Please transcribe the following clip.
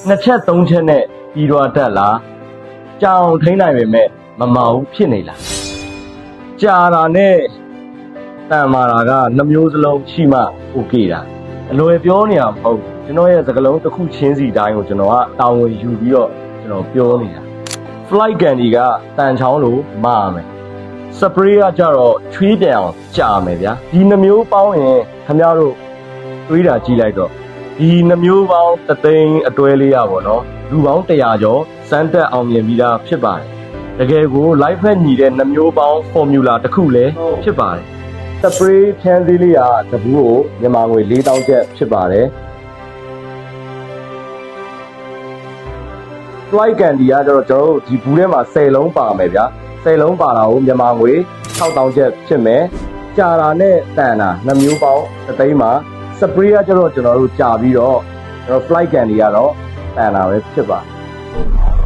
နှစ်ချက်သုံးချက်နဲ့ပြီးတော့တက်လားကြောင်ထိန်းနိုင်ပေမဲ့မမအောင်ဖြစ်နေလားကြာတာနဲ့တန်မာတာကနှမျိုးစလုံးရှိမှโอเคတာအလွယ်ပြောနေရမဟုတ်ကျွန်တော်ရဲ့စကားလုံးတစ်ခုချင်းစီတိုင်းကိုကျွန်တော်ကတာဝန်ယူပြီးတော့ကျွန်တော်ပြောနေတာ flight candy ကတန်ချောင်းလိုမာမယ် spray ကကြတော့ချွေးပြန်အောင်ကြာမယ်ဗျာဒီနှမျိုးပေါင်းရင်ခင်ဗျားတို့တွေးတာကြည့်လိုက်တော့ဒီနှမျိုးပေါင်း3သိန်းအတွဲလေးရပါတော့လူပေါင်း100ကျော်စမ်းတက်အောင်မြင်ပြီးသားဖြစ်ပါတယ်တကယ်ကို live ဖက်ညီတဲ့နှမျိုးပေါင်း formula တစ်ခုလည်းဖြစ်ပါတယ်စပရေးဖြန်းသေးလေးကတဘူးကိုမြန်မာငွေ4000ကျပ်ဖြစ်ပါတယ် flight candy ကကျွန်တော်တို့ဒီဘူးထဲမှာ10လုံးပါမယ်ဗျာ10လုံးပါတာကိုမြန်မာငွေ6000ကျပ်ဖြစ်မယ်ကြာတာနဲ့တန်တာနှမျိုးပေါင်း3သိန်းမှာစပရေးကကျွန်တော်တို့ကြာပြီးတော့ကျွန်တော် flight candy ကတော့တန်တာပဲဖြစ်ပါတယ်